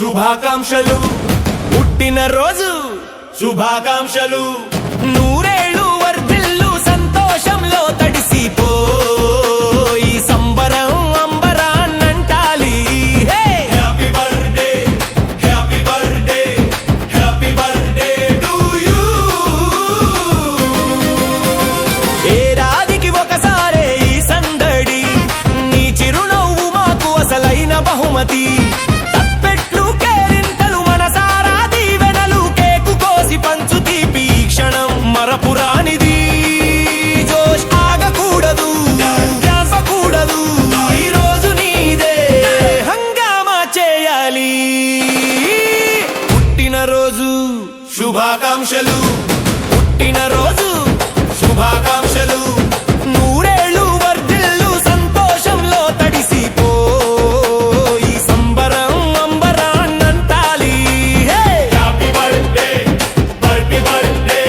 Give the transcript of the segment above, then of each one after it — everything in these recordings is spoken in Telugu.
శుభాకాంక్షలు పుట్టిన రోజు శుభాకాంక్షలు నూరేళ్ళు వర్ధిల్లు సంతోషంలో తడిసిపోయి సంబరం అంబరాన్నంటాలి happy birthday happy birthday happy birthday to you ఏడాదికి ఒకసారే ఈ సందడి నీ చిరునవ్వు మాకు అసలైన బహుమతి మరపురానిది జోష్ ఆగకూడదు ధ్యాసకూడదు ఈ రోజు నీదే హంగామా చేయాలి పుట్టినరోజు శుభాకాంక్షలు పుట్టినరోజు శుభాకాంక్షలు నూరేళ్ళు వర్ధిల్లు సంతోషంలో తడిసిపోయి సంబరం అంబరాన్నంటాలి హ్యాపీ బర్త్డే హ్యాపీ బర్త్డే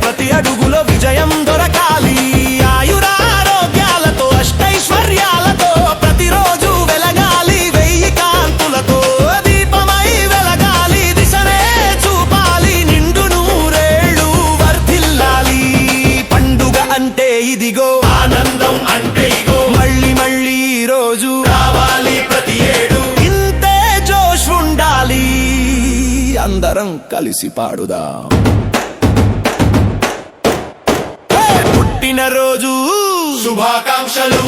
ప్రతి అడుగులో విజయం దొరకాలి ఆయురారోగ్యాలతో అష్టైశ్వర్యాలతో ప్రతిరోజు వెలగాలి వెయ్యి కాంతులతో దీపమై వెలగాలి దిశనే చూపాలి నిండు నూరేళ్ళు వర్ధిల్లాలి పండుగ అంటే ఇదిగో ఆనందం అంటే ఇగో మళ్ళీ మళ్ళీ రోజు రావాలి ప్రతి ఏడు ఇంతే జోష్ ఉండాలి అందరం కలిసి పాడుదాం పుట్టినరోజు శుభాకాంక్షలు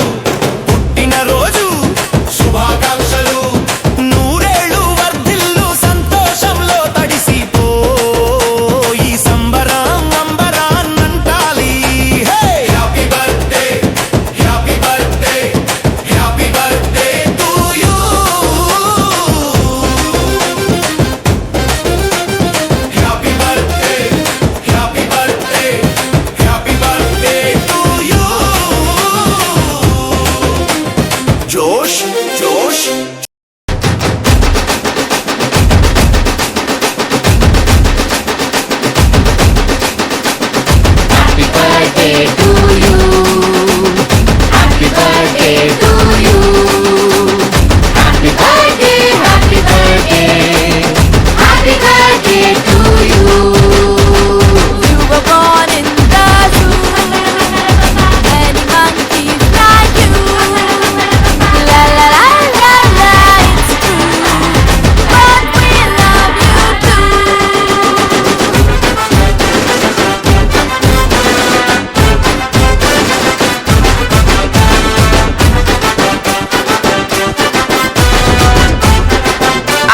పుట్టినరోజు శుభాకాంక్షలు నూరేళ్ళు వర్ధిల్లు సంతోషంలో తడిసిపోయి సంబరం అంబరాన్నంటాలి happy birthday happy birthday happy birthday to you happy birthday happy birthday happy birthday जोश जोश Happy birthday to you. Happy birthday to you. Happy birthday, happy birthday. Happy birthday to you. You were born in the zoo. Many monkeys like you. La la la la la, it's true. But we love you too.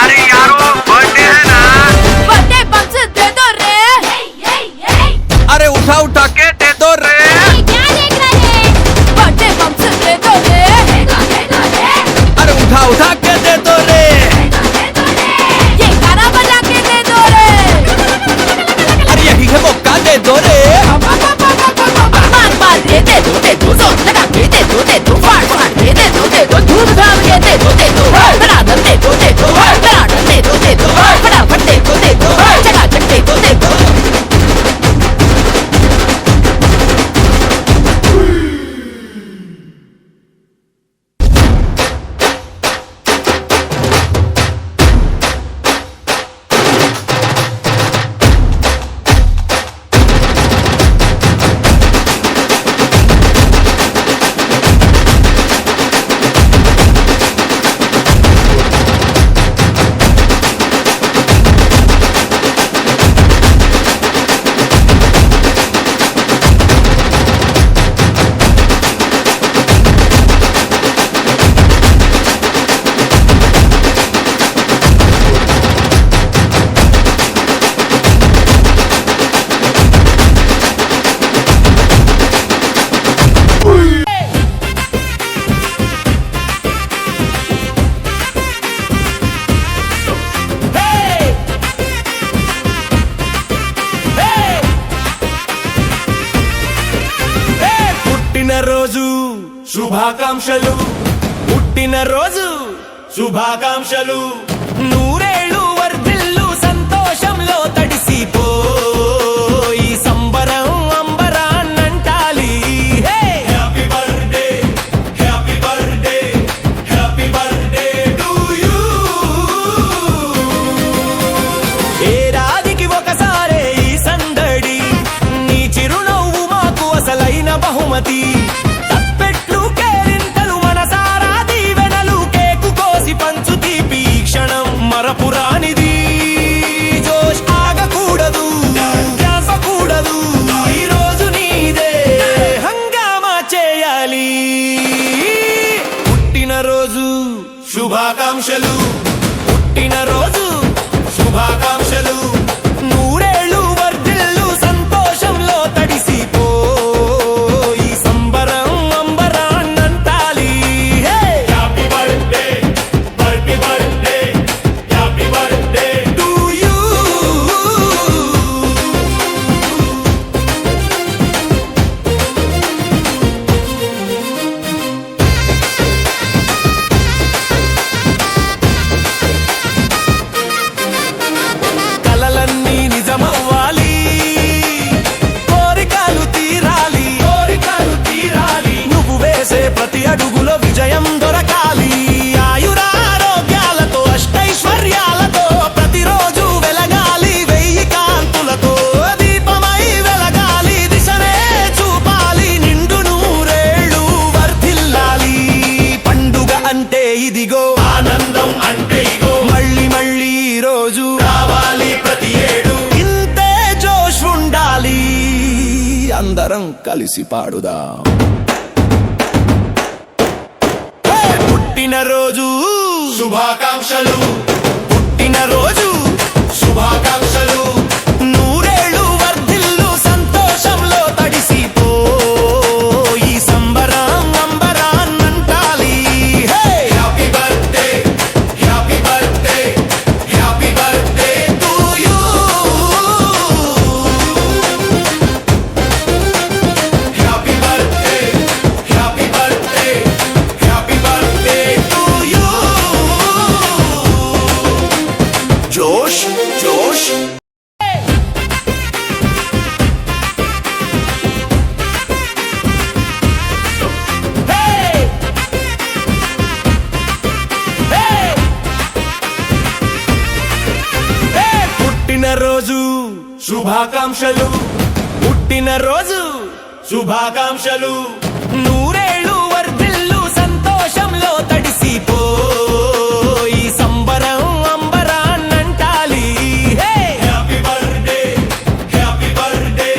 अरे यारो बर्थडे है ना। बर्थडे बम्स दे दो रे। अरे उठा उठा के दे दो रे। क्या देख रहे? बर्थडे बम्स दे दो रे। अरे उठा उठा के दे दो रे। ये गाना बजा के दे दो रे। अरे यही है मौका दे दो रे। मार मार के दे दो जोर लगा के दे दो फाड़ फाड़ के दे दो धूम धाम के दे दो धड़ाधड़ दे दो धड़ाधड़ दे दो फटाफट दे दो चकाचक दे दो శుభాకాంక్షలు పుట్టినరోజు శుభాకాంక్షలు నూరేళ్ళు వర్ధిల్లు సంతోషంలో తడిసిపో ఈ సంబరం అంబరాన్నంటాలి happy birthday happy birthday happy birthday to you ఏడాదికి ఒకసారే ఈ సందడి నీ చిరునవ్వు మాకు అసలైన బహుమతి తప్పెట్లు కేరింతలు మనసారా దీవెనలు కేకు కోసి పంచు తీపి ఈ క్షణం మరపురానిది జోష్ ఆగకూడదు ధ్యాసకూడదు ఈ రోజు నీదే హంగామా చేయాలి పుట్టినరోజు శుభాకాంక్షలు పుట్టినరోజు శుభాకాంక్షలు నూరేళ్ళు వర్ధిల్లు సంతోషంలో తడిసిపో ఈ సంబరం అంబరాన్నంటాలి happy birthday happy birthday happy birthday to you కలలన్నీ నిజమవ్వాలి కోరికలు తీరాలి నువ్వు వేసే ప్రతి అడుగులో విజయం దొరకాలి ఆయురారోగ్యాలతో అష్టైశ్వర్యాలతో ప్రతిరోజు వెలగాలి వెయ్యి కాంతులతో దీపమై వెలగాలి దిశనే చూపాలి నిండు నూరేళ్ళు వర్ధిల్లాలి పండుగ అంటే ఇదిగో ఆనందం అంటే ఇగో మళ్ళీ మళ్ళీ ఈ రోజు రావాలి ప్రతి ఏడు ఇంతే జోష్ ఉండాలి అందరం కలిసి పాడుదాం పుట్టినరోజు శుభాకాంక్షలు పుట్టినరోజు శుభాకాంక్షలు నూరేళ్ళు వర్ధిల్లు సంతోషంలో తడిసిపో ఈ సంబరం అంబరాన్నంటాలి happy birthday happy birthday happy birthday to you happy birthday happy birthday happy birthday to you జోష్ జోష్ పుట్టినరోజు శుభాకాంక్షలు పుట్టినరోజు శుభాకాంక్షలు నూరేళ్ళు వర్ధిల్లు సంతోషంలో తడిసిపో ఈ సంబరం అంబరాన్నంటాలి happy birthday happy birthday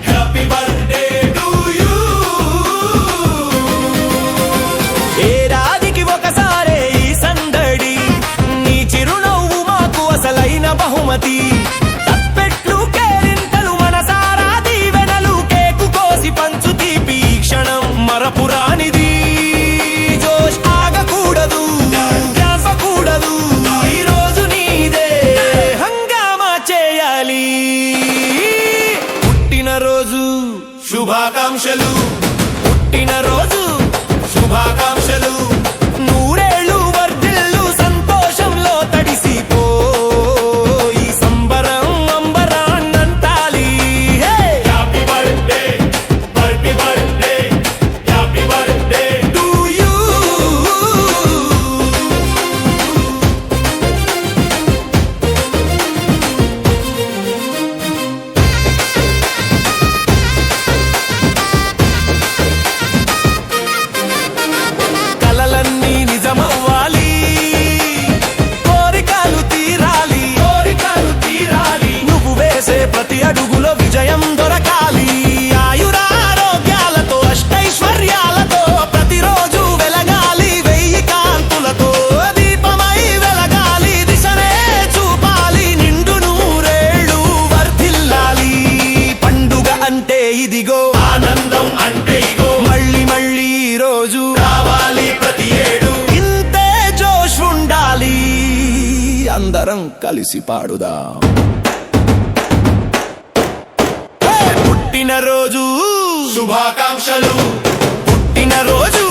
happy birthday to you ఏడాదికి ఒకసారే ఈ సందడి నీ చిరునవ్వు మాకు అసలైన బహుమతి తప్పెట్లు కేరింతలు మనసారా దీవెనలు కేకు కోసి పంచు తీపి ఈ క్షణం మరపురానిది జోష్ ఆగకూడదు ధ్యాసకూడదు ఈ రోజు నీదే హంగామా చేయాలి పుట్టినరోజు శుభాకాంక్షలు పుట్టినరోజు శుభాకాంక్షలు నూరేళ్ళు వర్ధిల్లు సంతోషంలో తడిసిపో ఈ సంబరం అంబరాన్నంటాలి happy birthday happy birthday happy birthday to you కలలన్నీ నిజమవ్వాలి కోరికలు తీరాలి నువ్వు వేసే ప్రతి అడుగులో విజయం దొరకాలి ఆయురారోగ్యాలతో అష్టైశ్వర్యాలతో ప్రతిరోజు వెలగాలి వెయ్యి కాంతులతో దీపమై వెలగాలి దిశనే చూపాలి నిండు నూరేళ్ళు వర్ధిల్లాలి పండుగ అంటే ఇదిగో ఆనందం అంటే ఇగో మళ్ళీ మళ్ళీ ఈ రోజు రావాలి ప్రతి ఏడు ఇంతే జోష్ ఉండాలి అందరం కలిసి పాడుదాం పుట్టినరోజు శుభాకాంక్షలు పుట్టినరోజు